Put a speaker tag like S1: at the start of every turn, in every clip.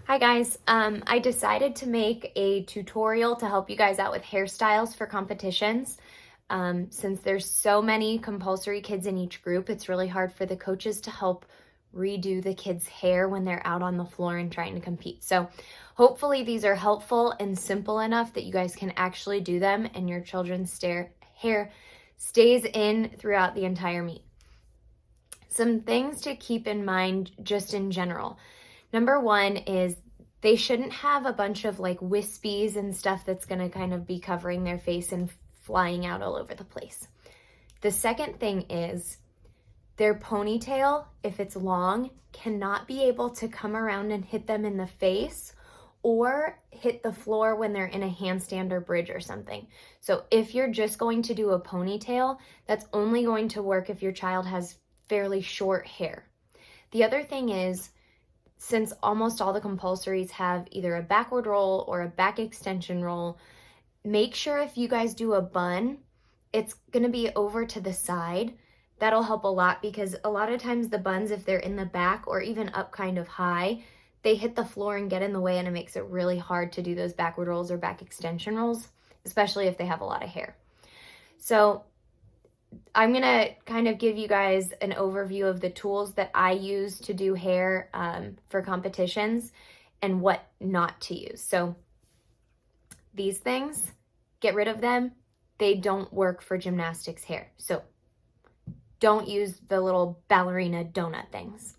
S1: Hi guys, I decided to make a tutorial to help you guys out with hairstyles for competitions. Since there's so many compulsory kids in each group, it's really hard for the coaches to help redo the kids' hair when they're out on the floor and trying to compete. So hopefully these are helpful and simple enough that you guys can actually do them and your children's hair stays in throughout the entire meet. Some things to keep in mind just in general. Number one is they shouldn't have a bunch of like wispies and stuff that's going to kind of be covering their face and flying out all over the place. The second thing is their ponytail, if it's long, cannot be able to come around and hit them in the face or hit the floor when they're in a handstand or bridge or something. So if you're just going to do a ponytail, that's only going to work if your child has fairly short hair. The other thing is, since almost all the compulsories have either a backward roll or a back extension roll, make sure if you guys do a bun, it's gonna be over to the side. That'll help a lot because a lot of times the buns, if they're in the back or even up kind of high, they hit the floor and get in the way, and it makes it really hard to do those backward rolls or back extension rolls, especially if they have a lot of hair. So I'm going to kind of give you guys an overview of the tools that I use to do hair for competitions and what not to use. So these things, get rid of them. They don't work for gymnastics hair. So don't use the little ballerina donut things.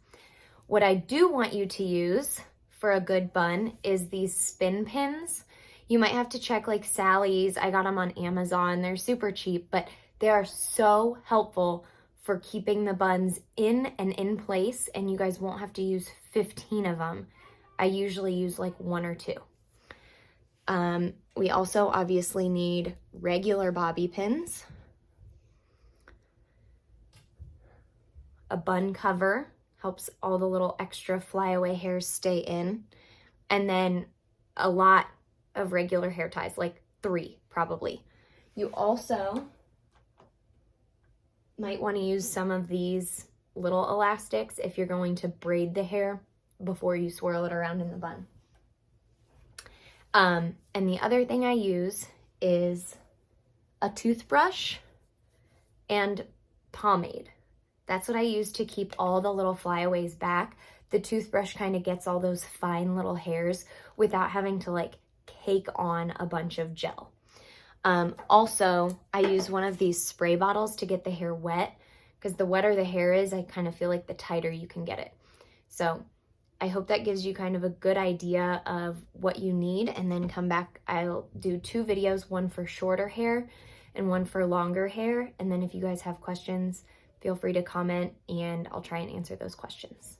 S1: What I do want you to use for a good bun is these spin pins. You might have to check like Sally's. I got them on Amazon. They're super cheap, but they are so helpful for keeping the buns in and in place, and you guys won't have to use 15 of them. I usually use like 1 or 2. We also obviously need regular bobby pins, a bun cover, helps all the little extra flyaway hairs stay in, and then a lot of regular hair ties, like 3 probably. You also might want to use some of these little elastics if you're going to braid the hair before you swirl it around in the bun. And the other thing I use is a toothbrush and pomade. That's what I use to keep all the little flyaways back. The toothbrush kind of gets all those fine little hairs without having to like cake on a bunch of gel. Also, I use one of these spray bottles to get the hair wet, because the wetter the hair is, I kind of feel like the tighter you can get it. So I hope that gives you kind of a good idea of what you need, and then come back. I'll do 2 videos, one for shorter hair and one for longer hair. And then if you guys have questions, feel free to comment and I'll try and answer those questions.